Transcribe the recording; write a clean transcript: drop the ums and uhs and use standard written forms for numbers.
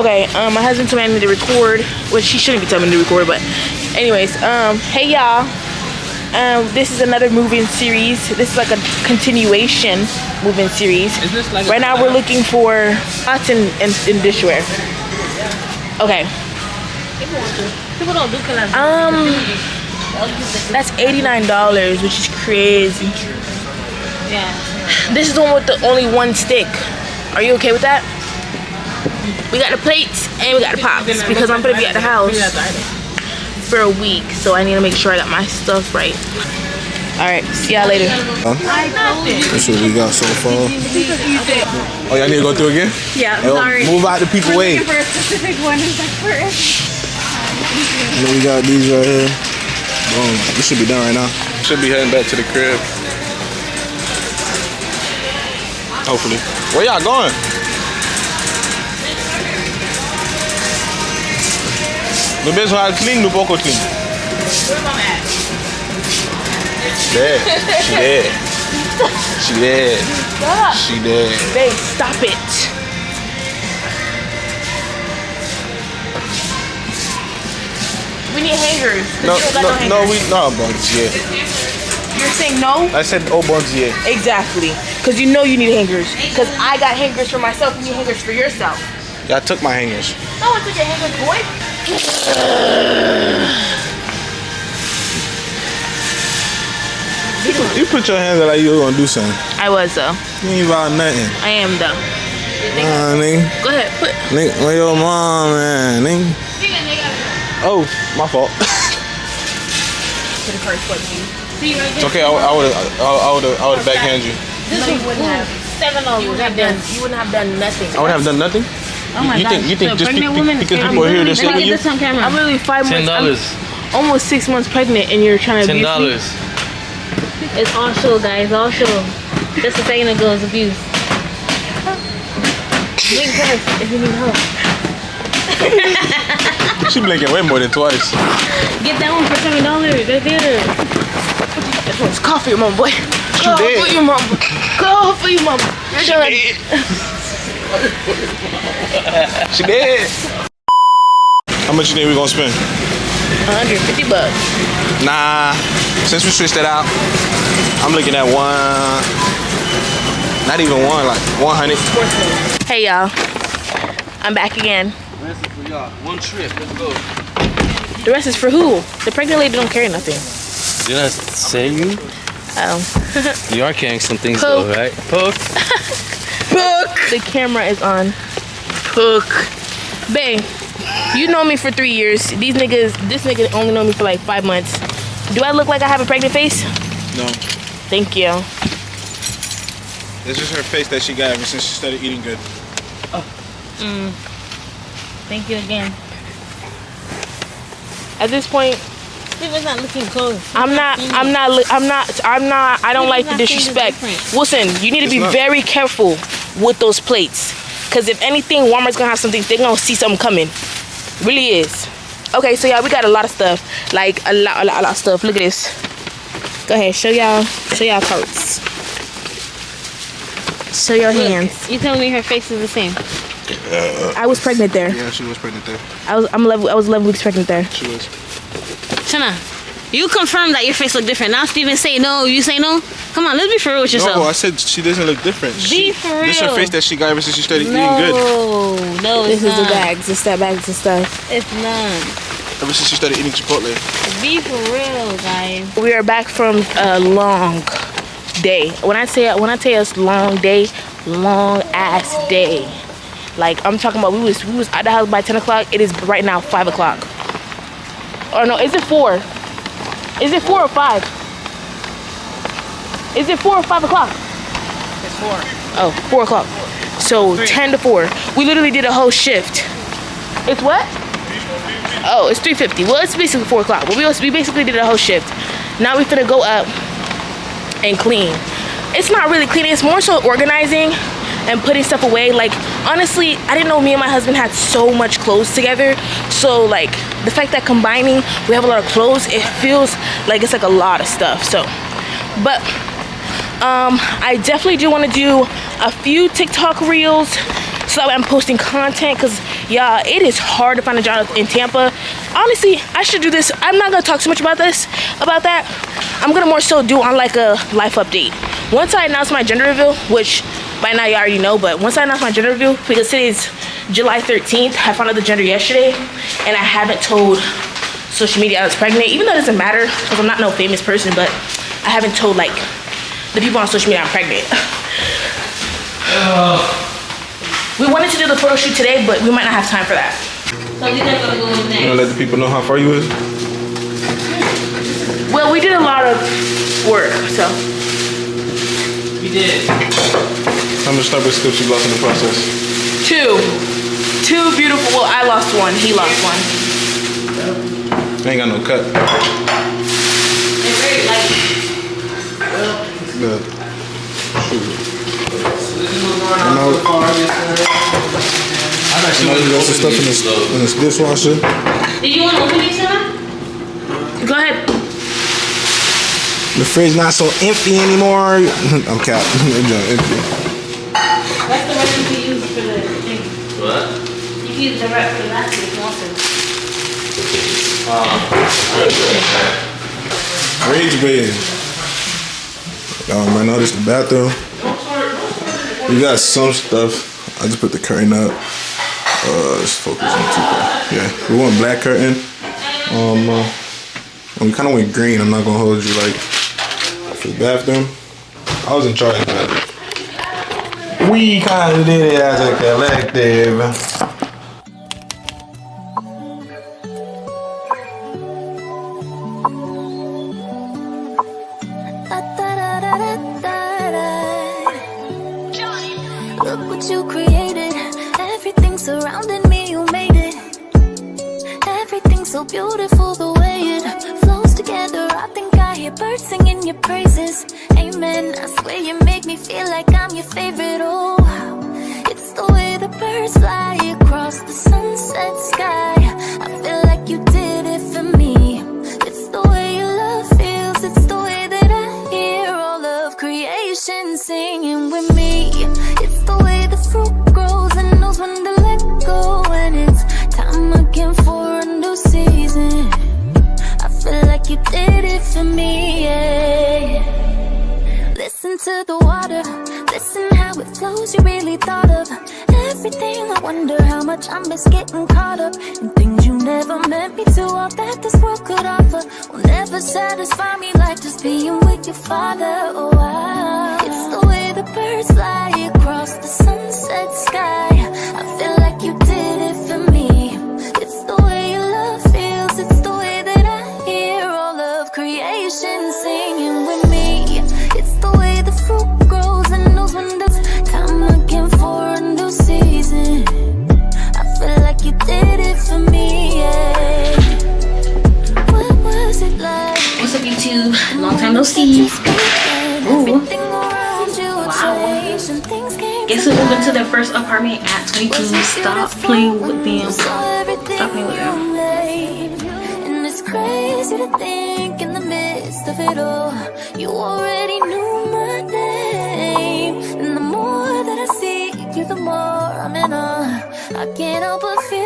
Okay, my husband told me I need to record, which he shouldn't be telling me to record, but anyways, hey y'all. This is another move-in series. This is like a continuation move-in series. Is this like right now we're looking for pots and dishware. Okay. People don't do collabs. That's $89, which is crazy. Yeah. This is the one with the only one stick. Are you okay with that? We got the plates and we got the pots because I'm gonna be at the house for a week, so I need to make sure I got my stuff right. All right, see y'all later. That's what we got so far. Oh, y'all need to go through again? Yeah, Hey, sorry. move out the people way. For a specific one, it's like first. And then we got these right here. Boom. This should be done right now. Should be heading back to the crib. Hopefully. Where y'all going? No besoin à clean, nous pas encore clean. There. She there. She there. Stop. She there. Babe, stop it. We need hangers. No, No, buns, yeah. You're saying no? I said oh buns, yeah. Exactly. Because you know you need hangers. Because I got hangers for myself, you need hangers for yourself. Y'all took my hangers. No one took your hangers, boy. You put your hands out like you were gonna do something. I was though. You ain't about nothing. I am though. Nigga. Go ahead, put. Nigga, where your mom, man? Nigga. Oh, my fault. It's okay. I would backhand you. No, you wouldn't have. You wouldn't have done nothing. I wouldn't have done nothing. Oh my God. You think just pregnant woman because people are here to sit Let me with get you? this on camera. I'm really 5 months. $10. Almost 6 months pregnant, and you're trying to abuse me? $10. It's all show, guys. All show. Just a second ago, it was abuse. Link us if you need help. She blinking way more than twice. Get that one for $7. Right there. This one's coffee, your mom, boy. Go did. for you, mom. Go for you, mom. You're done. She did. How much you think we gonna spend? $150. Nah. Since we switched that out, I'm looking at one. Not even one, like 100. Hey, y'all. I'm back again. That's it for y'all. One trip. Let's go. The rest is for who? The pregnant lady don't carry nothing. Did I say you? Oh. You are carrying some things Poke. though, right? Poke. Poke. The camera is on. Poke. Babe, you know me for 3 years. This nigga only know me for like 5 months. Do I look like I have a pregnant face? No. Thank you. It's just her face that she got ever since she started eating good. Thank you again. At this point, Steven's not looking close. I don't like the disrespect. Listen, you need to be very careful with those plates. Because if anything, Walmart's gonna have something, they're gonna see something coming. Really is. Okay, so y'all, we got a lot of stuff. Like a lot of stuff. Look at this. Go ahead, show y'all carts. Show your hands. You telling me her face is the same? I was pregnant there. Yeah, she was pregnant there. I was 11 weeks pregnant there. She was. Shana, you confirm that your face look different. Now Steven say no, you say no? Come on, let's be for real with yourself. No, I said she doesn't look different. Be for real. This is her face that she got ever since she started eating good. No, This it's is the not. bags, the step bags and stuff. It's not. Ever since she started eating Chipotle. Be for real, guys. We are back from a long day. When I tell you long day, long ass day. Like I'm talking about, we was at the house by 10 o'clock. It is right now 5 o'clock. Or no, is it 4? Is it 4 or 5? Is it 4 or 5 o'clock? It's 4. Oh, 4 o'clock. So 10 to 4. We literally did a whole shift. It's what? Oh, it's 3:50. Well, it's basically 4 o'clock. But we basically did a whole shift. Now we finna go up and clean. It's not really cleaning. It's more so organizing and putting stuff away. Like, honestly, I didn't know me and my husband had so much clothes together. So, like, the fact that combining, we have a lot of clothes, it feels like it's like a lot of stuff. So, but I definitely do want to do a few TikTok reels so that I'm posting content, because Y'all, it is hard to find a job in Tampa. Honestly, I should do this. I'm not gonna talk too much about that. I'm gonna more so do on like a life update. Once I announce my gender reveal, which by now you already know, but once I announce my gender reveal, because today is July 13th, I found out the gender yesterday, and I haven't told social media I was pregnant, even though it doesn't matter, because I'm not no famous person, but I haven't told like the people on social media I'm pregnant. We wanted to do the photo shoot today, but we might not have time for that. So we're not gonna go in You there. wanna let the people know how far you is? Well, we did a lot of work, so. We did. How much Starbucks clips you lost in the process? Two beautiful, well, I lost one, he lost one. I ain't got no cut. They're very light. Good. Shoot. I know. I've actually You got some stuff in this dishwasher. Did you want to open these, Sarah? Go ahead. The fridge not so empty anymore. I'm capping. It's empty. That's the recipe you use for the thing. What? You can use the recipe for the last if you want to. Rage bed. Right now this is the bathroom. We got some stuff. I just put the curtain up. Let's focus on two. Yeah, we want black curtain. And we kind of went green. I'm not gonna hold you like for the bathroom. I was in charge of that. We kind of did it as a collective. Look what you created. Everything surrounding me, you made it. Everything's so beautiful the way it flows together. I think I hear birds singing your praises. Amen. I swear you make me feel like I'm your favorite. Oh, it's the way the birds fly across the sunset sky. I feel like you did it for me. It's the way your love feels. It's the way that I hear all of creation singing with me. It's the way the fruit grows and knows when to let go. And it's time again for a new season. I feel like you did it for me, yeah. Listen to the water, listen how it flows. You really thought of everything. I wonder how much I miss getting caught up in things you never meant me to. All that this world could offer will never satisfy me like just being with your father. Oh, it's the way the birds fly across the sunset sky. I feel like you did it for me. It's the way your love feels. It's the way that I hear all of creation singing with me. It's the way the fruit grows and knows when there's time again for a new season. I feel like you did it for me, yeah. What was it like? What's up, YouTube? Long time no see. Ooh. Guess who moved into their first apartment at 22? Stop playing with them. Stop playing with them. And it's crazy to think in the midst of it all, you already knew my name. And the more that I see you, the more I'm in awe. I can't help but feel